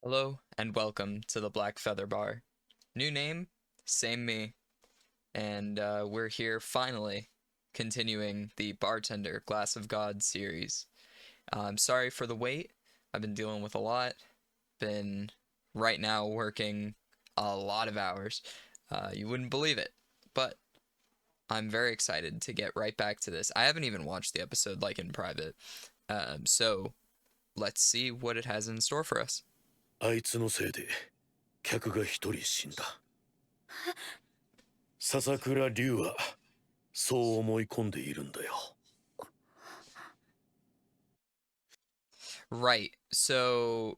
Hello and welcome to the Black Feather Bar. New name, same me, and we're here finally continuing the Bartender Glass of God series. I'm sorry for the wait. I've been dealing with a lot. Been right now working a lot of hours. You wouldn't believe it, but I'm very excited to get right back to this. I haven't even watched the episode like in private, so let's see what it has in store for us. あいつのせいで客が一人死んだ。笹倉龍はそう思い込んでいるんだよ。Right. So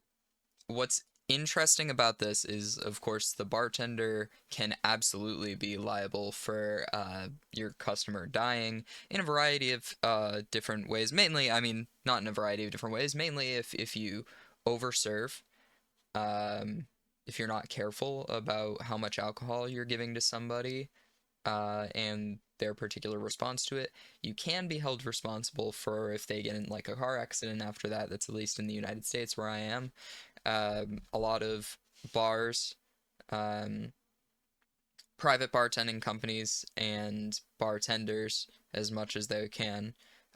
what's interesting about this is, of course, the bartender can absolutely be liable for your customer dying in a variety of different ways. Mainly, I mean, not in a variety of different ways. Mainly, if you overserve, if you're not careful about how much alcohol you're giving to somebody, and their particular response to it, you can be held responsible for if they get in like a car accident after that. That's at least in the United States where I am. A lot of bars, um, private bartending companies, and bartenders, as much as they can,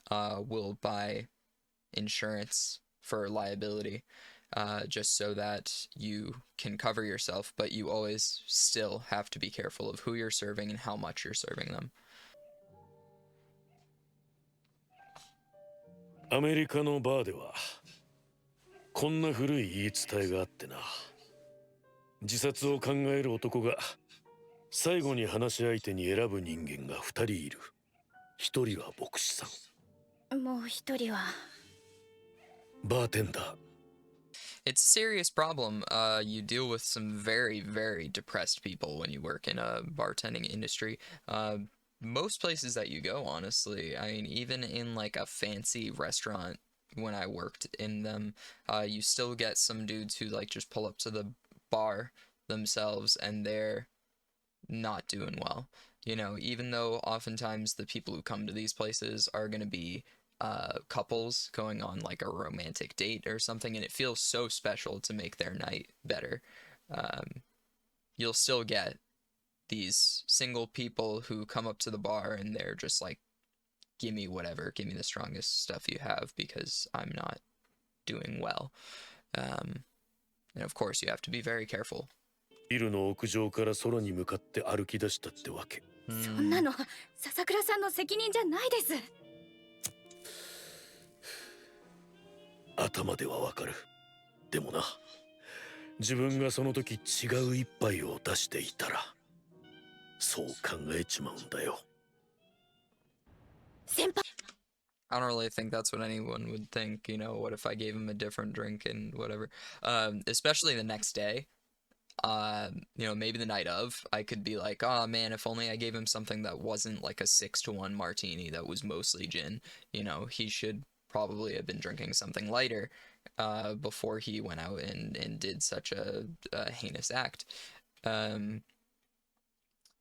will buy insurance for liability, just so that you can cover yourself, but you always still have to be careful of who you're serving and how much you're serving them. アメリカのバーではこんな古い言い伝えがあってな。自殺を考える男が最後に話し相手に選ぶ人間が二人いる。一人は牧師さん。もう一人はバーテンダー。It's a serious problem. You deal with some very, very depressed people when you work in a bartending industry. Most places that you go, honestly. I mean, even in like a fancy restaurant, when I worked in them, you still get some dudes who like just pull up to the bar themselves and they're not doing well. You know, even though oftentimes the people who come to these places are going to be couples going on like a romantic date or something, and it feels so special to make their night better. Um, you'll still get these single people who come up to the bar and they're just like, give me whatever, give me the strongest stuff you have because I'm not doing well. Um, and of course, you have to be very careful. ビルの屋上から空に向かって歩き出したってわけ。そんなの笹倉さんの責任じゃないです。頭ではわかる。でもな、自分がその時違う一杯を出していたら、そう考えちまうんだよ。先輩 I don't really think that's what anyone would think. You know, what if I gave him a different drink and whatever? Especially the next day. You know, maybe the night of, I could be like, oh man, if only I gave him something that wasn't like a 6-1 martini that was mostly gin. You know, he should probably have been drinking something lighter before he went out and did such a heinous act. Um,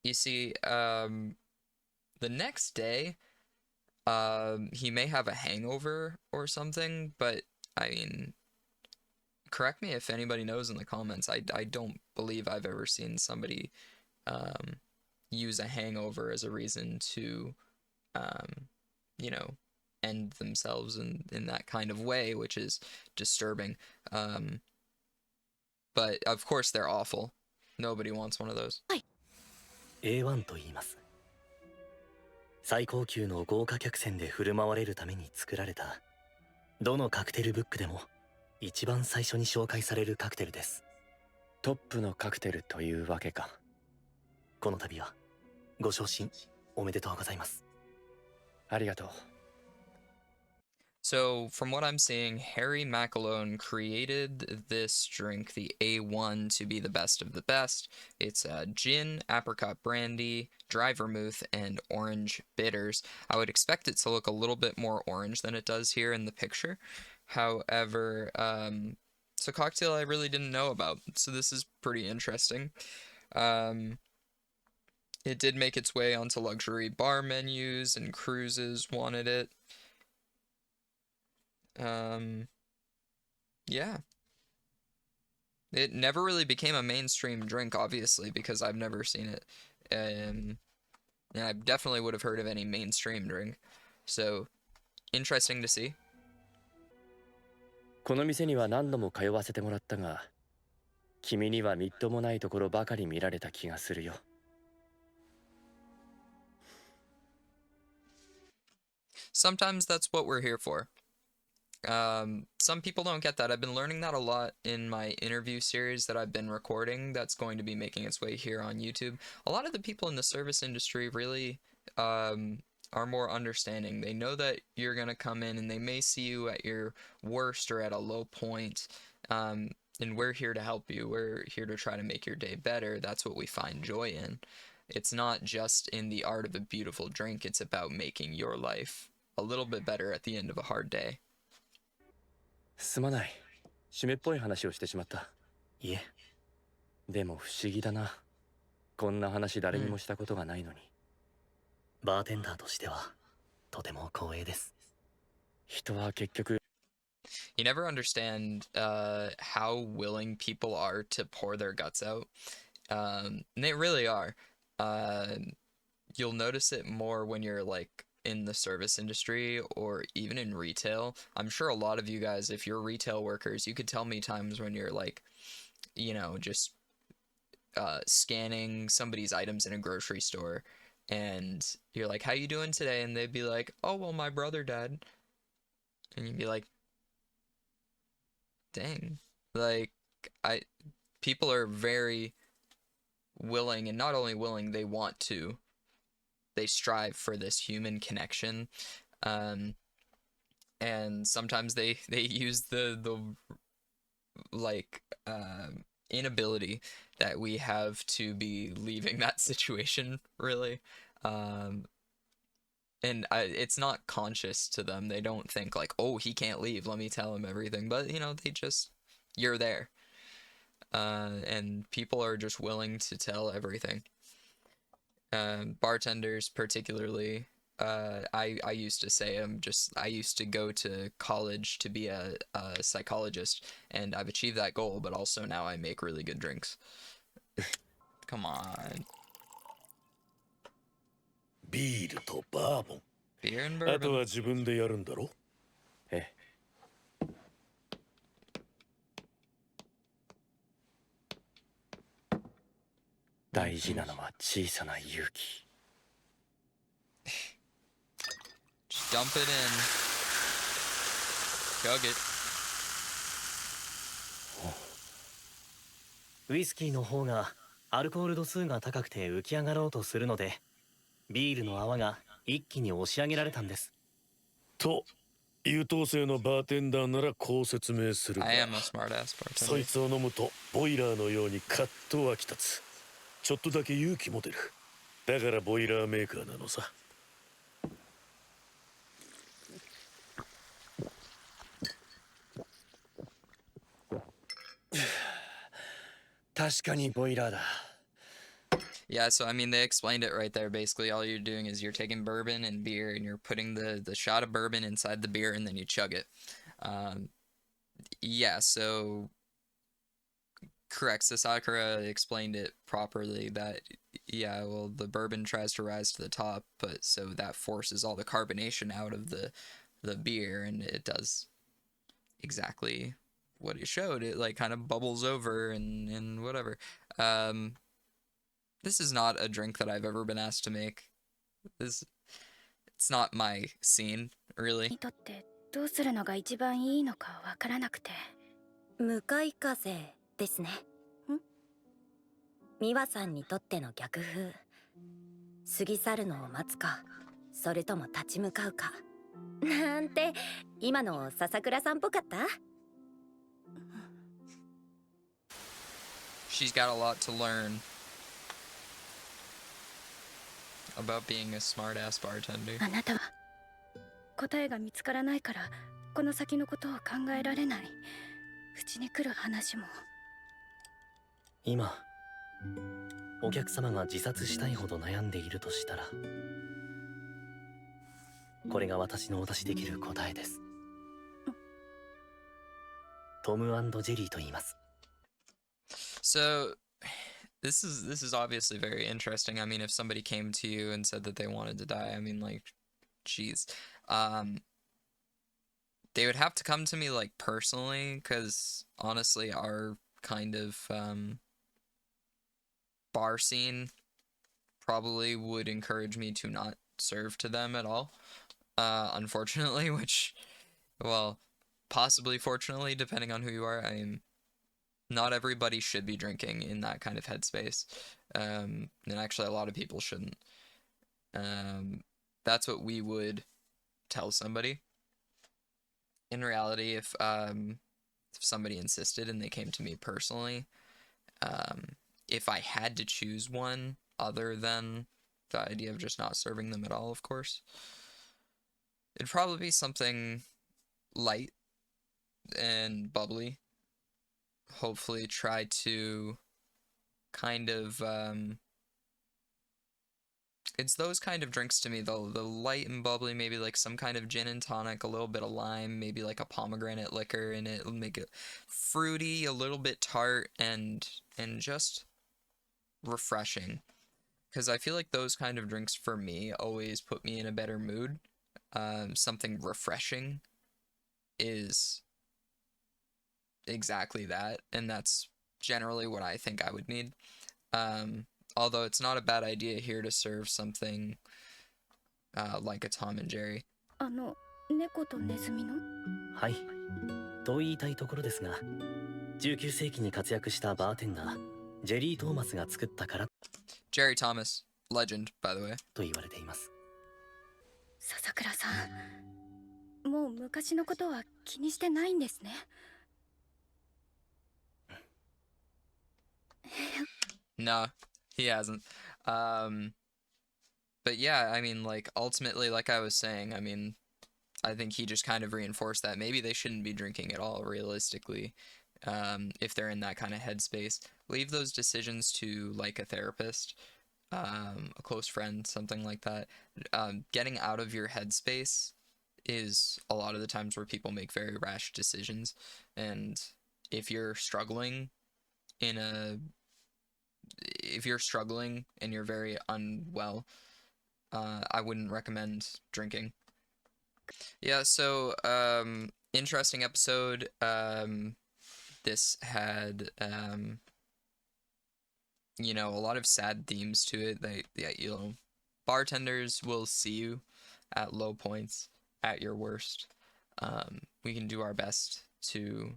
you see, the next day, he may have a hangover or something, but I mean, correct me if anybody knows in the comments. I don't believe I've ever seen somebody use a hangover as a reason to, um, you know, end themselves in that kind of way, which is disturbing. But of course they're awful. Nobody wants one of those. A1 と言います。最高級の豪華客船で振る舞われるために作られた、どのカクテルブックでも一番最初に紹介されるカクテルです。トップのカクテルというわけか。この度はご昇進おめでとうございます。ありがとう。So, from what I'm seeing, Harry Macalone created this drink, the A1, to be the best of the best. It's gin, apricot brandy, dry vermouth, and orange bitters. I would expect it to look a little bit more orange than it does here in the picture. However, it's a cocktail I really didn't know about, so this is pretty interesting. It did make its way onto luxury bar menus, and cruises wanted it. Yeah. It never really became a mainstream drink, obviously, because I've never seen it. And I definitely would have heard of any mainstream drink. So, interesting to see. この店には何度も通わせてもらったが、君にはみっともないところばかり見られた気がするよ。Sometimes that's what we're here for. Some people don't get that. I've been learning that a lot in my interview series that I've been recording that's going to be making its way here on YouTube. A lot of the people in the service industry really are more understanding. They know that you're going to come in and they may see you at your worst or at a low point. And we're here to help you. We're here to try to make your day better. That's what we find joy in. It's not just in the art of a beautiful drink. It's about making your life a little bit better at the end of a hard day. すまない。湿っぽい話をしてしまった。いえ。でも不思議だな。こんな話誰にもしたことがないのに。バーテンダーとしてはとても光栄です。人は結局 You never understand how willing people are to pour their guts out. And they really are. You'll notice it more when you're like in the service industry or even in retail. I'm sure a lot of you guys, if you're retail workers, you could tell me times when you're like, you know, just scanning somebody's items in a grocery store and you're like, how you doing today? And they'd be like, oh, well, my brother died. And you'd be like, dang. Like, people are very willing, and not only willing, they want to. They strive for this human connection. And sometimes they use the like inability that we have to be leaving that situation, really. And it's not conscious to them. They don't think like, oh, he can't leave, let me tell him everything. But, you know, they just, you're there. And people are just willing to tell everything. Bartenders particularly, I used to say I used to go to college to be a psychologist, and I've achieved that goal, but also now I make really good drinks. Come on. ビールとバーボン。 Beer and あとは bourbon. 自分でやるんだろ。ええ。大事なのは小さな勇気。Just dump it in. Chug it. ウイスキーの方がアルコール度数が高くて浮き上がろうとするので、ビールの泡が一気に押し上げられたんです。と優等生のバーテンダーならこう説明するが、 I am a smart ass そい bartender. つを飲むとボイラーのようにカッと湧き立つ。ちょっとだけ勇気も出る。だからボイラーメーカーなのさ。確かにボイラーだ。Yeah, so I mean, they explained it right there. Basically, all you're doing is you're taking bourbon and beer, and you're putting the shot of bourbon inside the beer, and then you chug it. Yeah, so correct. Sasakura explained it properly. That yeah, well, the bourbon tries to rise to the top, but so that forces all the carbonation out of the beer, and it does exactly what it showed. It like kind of bubbles over and whatever. This is not a drink that I've ever been asked to make. It's not my scene, really. にとってどうするのが一番いいのかわからなくて。向かい風ですね。美和さんにとっての逆風。過ぎ去るのを待つか、それとも立ち向かうか。なんて、今の笹倉さんっぽかった？ She's got a lot to learn about being a smart-ass bartender. あなたは答えが見つからないからこの先のことを考えられない。うちに来る話も。今お客様が自殺したいほど悩んでいるとしたら、これが私のお出しできる答えです。トム&ジェリーと言います。So this is obviously very interesting. I mean, if somebody came to you and said that they wanted to die, I mean, like, geez, um, they would have to come to me like personally, because honestly, our kind of bar scene probably would encourage me to not serve to them at all. Unfortunately, which, well, possibly fortunately, depending on who you are. I mean, not everybody should be drinking in that kind of headspace. And actually, a lot of people shouldn't. That's what we would tell somebody. In reality, if somebody insisted and they came to me personally, if I had to choose one other than the idea of just not serving them at all, of course, it'd probably be something light and bubbly. Hopefully, try to kind of it's those kind of drinks to me, though. The light and bubbly, maybe like some kind of gin and tonic, a little bit of lime, maybe like a pomegranate liquor in it. It'll make it fruity, a little bit tart, and just refreshing. Because I feel like those kind of drinks for me always put me in a better mood. Something refreshing is exactly that, and that's generally what I think I would need. Although it's not a bad idea here to serve something like a Tom and Jerry. 猫とネズミのはい。と言いたいところですが、19世紀に活躍したバーテンダー、ジェリー・トーマスが作ったから Jerry Thomas, legend, by the way. と言われています。笹倉さん、もう昔のことは気にしてないんですね。No, he hasn't. But yeah, I mean, like, ultimately, like I was saying, I mean, I think he just kind of reinforced that maybe they shouldn't be drinking at all, realistically, if they're in that kind of headspace. Leave those decisions to, like, a therapist, a close friend, something like that. Getting out of your headspace is a lot of the times where people make very rash decisions, and if you're struggling in a if you're struggling and you're very unwell, I wouldn't recommend drinking. Yeah, so interesting episode. This had you know, a lot of sad themes to it. You know, bartenders will see you at low points, at your worst. We can do our best to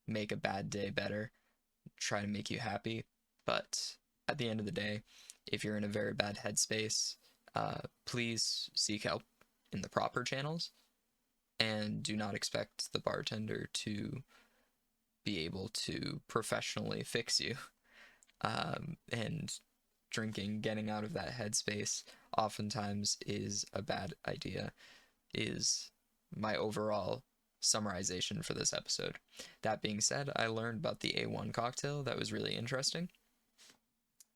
make a bad day better, try to make you happy, but at the end of the day, if you're in a very bad headspace, please seek help in the proper channels, and do not expect the bartender to be able to professionally fix you. And drinking, getting out of that headspace, oftentimes is a bad idea, is my overall summarization for this episode. That being said, I learned about the A1 cocktail. That was really interesting.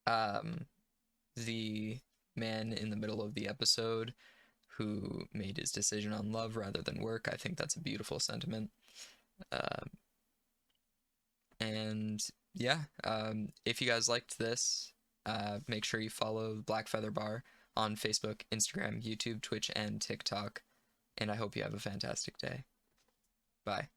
The man in the middle of the episode who made his decision on love rather than work, I think that's a beautiful sentiment. And yeah, if you guys liked this, make sure you follow Black Feather Bar on Facebook, Instagram, YouTube, Twitch, and TikTok. And I hope you have a fantastic day. Bye.